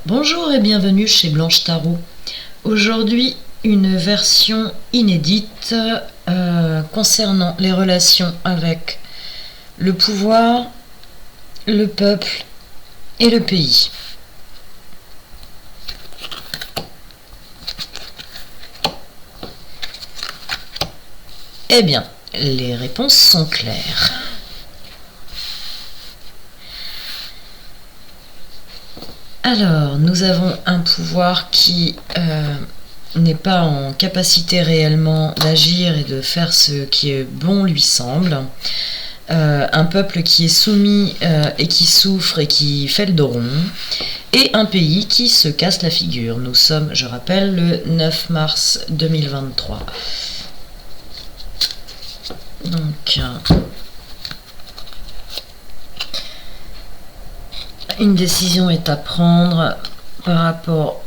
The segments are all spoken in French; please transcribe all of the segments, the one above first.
Bonjour et bienvenue chez Blanche Tarot. Aujourd'hui, une version inédite concernant les relations avec le pouvoir, le peuple et le pays. Eh bien, les réponses sont claires. Alors, nous avons un pouvoir qui n'est pas en capacité réellement d'agir et de faire ce qui est bon lui semble. Un peuple qui est soumis et qui souffre et qui fait le dos rond. Et un pays qui se casse la figure. Nous sommes, je rappelle, le 9 mars 2023. Donc... une décision est à prendre par rapport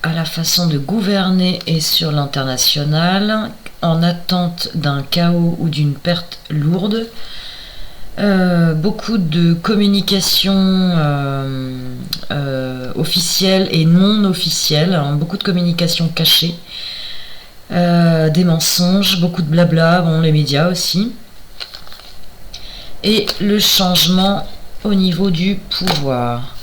à la façon de gouverner et sur l'international, en attente d'un chaos ou d'une perte lourde. Beaucoup de communication officielle et non officielle, beaucoup de communication cachée, des mensonges, beaucoup de blabla, les médias aussi. Et le changement au niveau du pouvoir.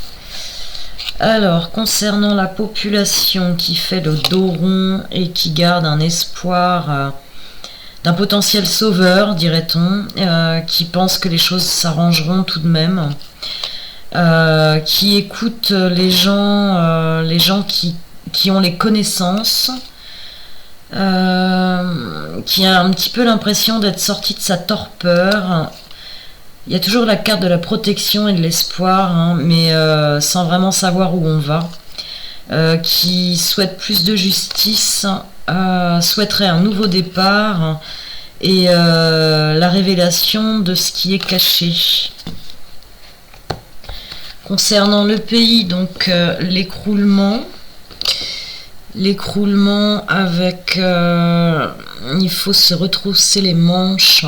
Alors, concernant la population qui fait le dos rond et qui garde un espoir d'un potentiel sauveur, dirait-on, qui pense que les choses s'arrangeront tout de même, qui écoute les gens qui ont les connaissances, qui a un petit peu l'impression d'être sorti de sa torpeur. Il y a toujours la carte de la protection et de l'espoir, mais sans vraiment savoir où on va. Qui souhaite plus de justice, souhaiterait un nouveau départ et la révélation de ce qui est caché. Concernant le pays, donc l'écroulement avec... il faut se retrousser les manches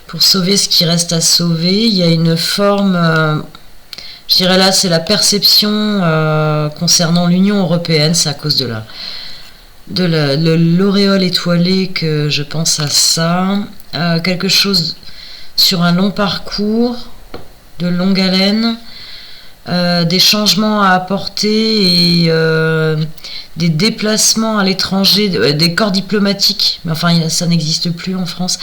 pour sauver ce qui reste à sauver. Il y a une forme, je dirais là, c'est la perception concernant l'Union européenne, c'est à cause de l'auréole étoilée que je pense à ça. Quelque chose sur un long parcours, de longue haleine, des changements à apporter et des déplacements à l'étranger, des corps diplomatiques, mais enfin ça n'existe plus en France,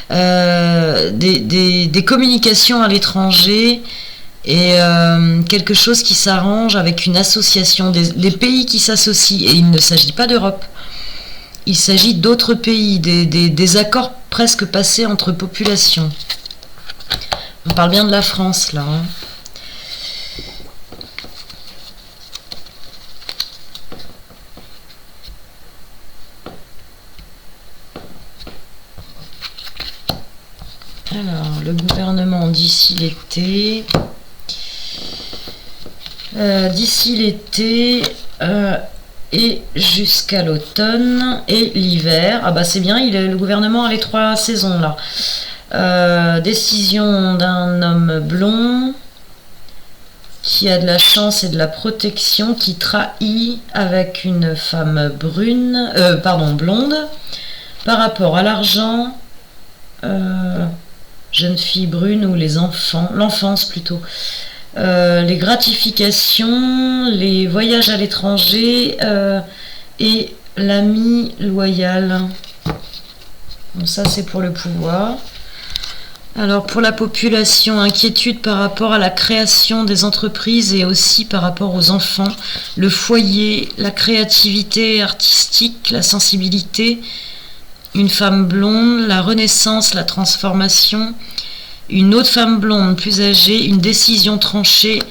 des communications à l'étranger et quelque chose qui s'arrange avec une association, des pays qui s'associent, et il ne s'agit pas d'Europe, il s'agit d'autres pays, des accords presque passés entre populations. On parle bien de la France là, Alors, le gouvernement d'ici l'été. Et jusqu'à l'automne et l'hiver. Ah bah c'est bien, le gouvernement a les 3 saisons là. Décision d'un homme blond qui a de la chance et de la protection, qui trahit avec une femme blonde par rapport à l'argent. Jeune fille brune ou l'enfance plutôt, les gratifications, les voyages à l'étranger et l'ami loyal. Donc ça c'est pour le pouvoir. Alors pour la population, inquiétude par rapport à la création des entreprises et aussi par rapport aux enfants, le foyer, la créativité artistique, la sensibilité. Une femme blonde, la renaissance, la transformation. Une autre femme blonde plus âgée, une décision tranchée,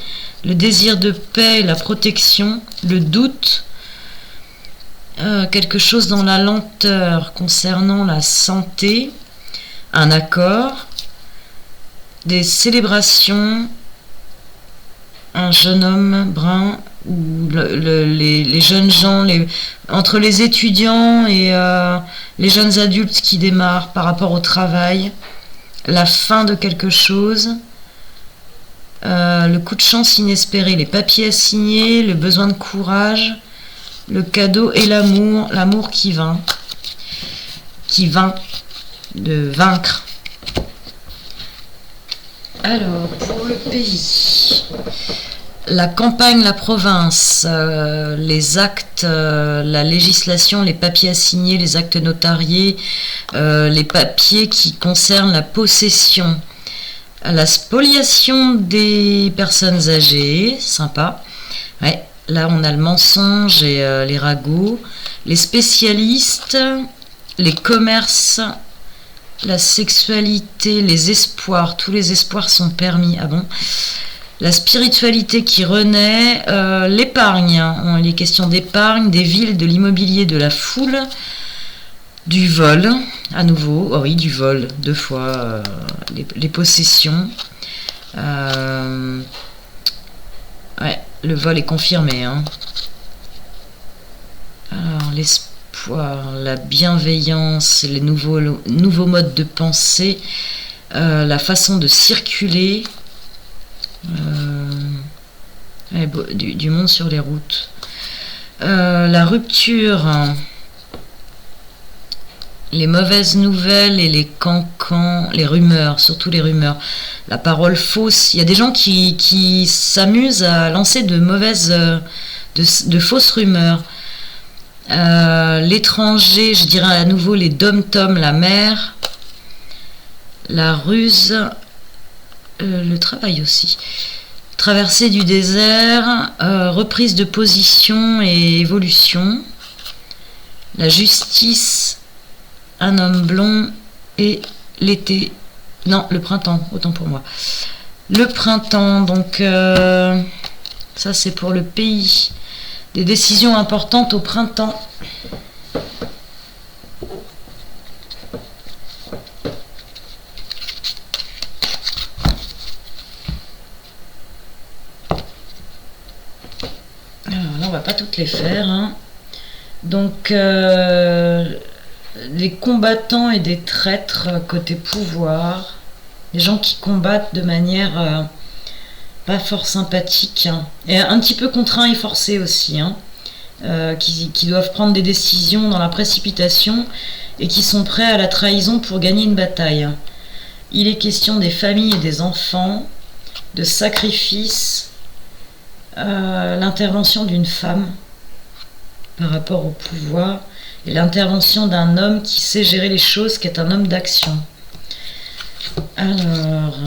le désir de paix, la protection, le doute. Quelque chose dans la lenteur concernant la santé, un accord, des célébrations, un jeune homme brun, ou les jeunes gens, entre les étudiants et les jeunes adultes qui démarrent par rapport au travail, la fin de quelque chose, le coup de chance inespéré, les papiers à signer, le besoin de courage, le cadeau et l'amour qui vint, de vaincre. Alors, pour le pays, la campagne, la province, les actes, la législation, les papiers à signer, les actes notariés, les papiers qui concernent la possession, la spoliation des personnes âgées, sympa. Ouais, là on a le mensonge et les ragots, les spécialistes, les commerces, la sexualité, les espoirs, tous les espoirs sont permis. Ah bon? La spiritualité qui renaît, l'épargne, hein, les questions d'épargne, des villes, de l'immobilier, de la foule, du vol, à nouveau, oh oui, du vol, 2 fois, les possessions. Ouais, le vol est confirmé. Hein. Alors, l'espoir, la bienveillance, les nouveaux modes de pensée, la façon de circuler, du monde sur les routes. La rupture, les mauvaises nouvelles et les cancans, les rumeurs, surtout les rumeurs. La parole fausse. Il y a des gens qui s'amusent à lancer de fausses rumeurs. L'étranger, je dirais à nouveau les dom-toms, la mer, la ruse, le travail aussi. Traversée du désert, reprise de position et évolution. La justice, un homme blond et l'été. Non, le printemps, autant pour moi. Le printemps, donc ça c'est pour le pays. Des décisions importantes au printemps. Alors là, on va pas toutes les faire. Hein. Donc, les combattants et des traîtres côté pouvoir. Les gens qui combattent de manière pas fort sympathique. Hein. Et un petit peu contraints et forcés aussi. Hein. Qui doivent prendre des décisions dans la précipitation et qui sont prêts à la trahison pour gagner une bataille. Il est question des familles et des enfants, de sacrifices, l'intervention d'une femme par rapport au pouvoir et l'intervention d'un homme qui sait gérer les choses, qui est un homme d'action. Alors,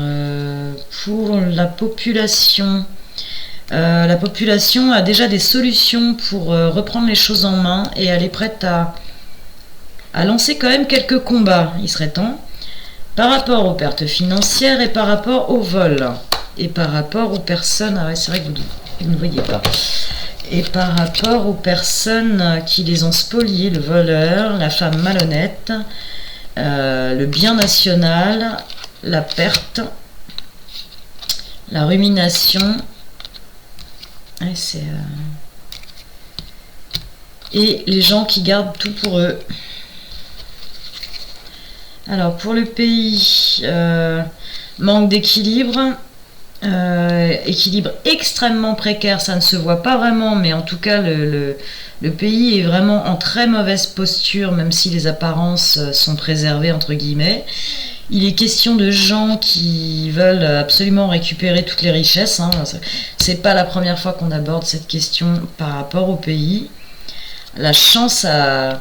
pour la population a déjà des solutions pour reprendre les choses en main et elle est prête à lancer quand même quelques combats, il serait temps, par rapport aux pertes financières et par rapport au vol, et par rapport aux personnes, ah ouais, c'est vrai que vous ne voyez pas, et par rapport aux personnes qui les ont spoliés, le voleur, la femme malhonnête, le bien national, la perte, la rumination, et les gens qui gardent tout pour eux. Alors pour le pays, manque d'équilibre, équilibre extrêmement précaire, ça ne se voit pas vraiment, mais en tout cas le pays est vraiment en très mauvaise posture, même si les apparences sont préservées entre guillemets. Il est question de gens qui veulent absolument récupérer toutes les richesses. Hein. C'est pas la première fois qu'on aborde cette question par rapport au pays. La chance a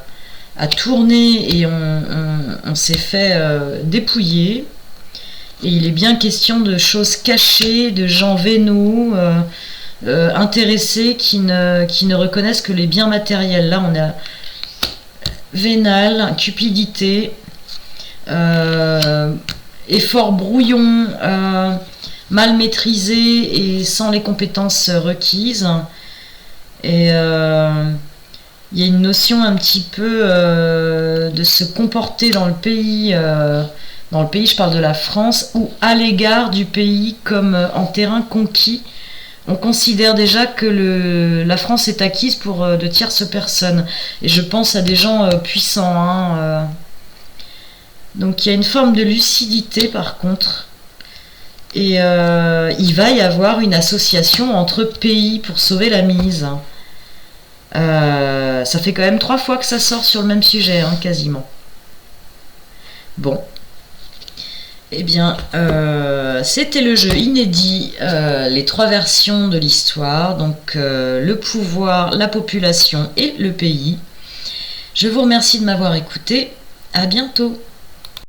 tourné et on s'est fait dépouiller. Et il est bien question de choses cachées, de gens vénaux, intéressés qui ne reconnaissent que les biens matériels. Là, on a vénal, cupidité. Effort brouillon, mal maîtrisé et sans les compétences requises. Et il y a une notion un petit peu de se comporter dans le pays, je parle de la France, ou à l'égard du pays comme en terrain conquis. On considère déjà que la France est acquise pour de tierces personnes. Et je pense à des gens puissants, hein, donc il y a une forme de lucidité par contre. Et il va y avoir une association entre pays pour sauver la mise. Ça fait quand même 3 fois que ça sort sur le même sujet, hein, quasiment. Bon. Eh bien, c'était le jeu inédit, les 3 versions de l'histoire, donc le pouvoir, la population et le pays. Je vous remercie de m'avoir écouté. À bientôt.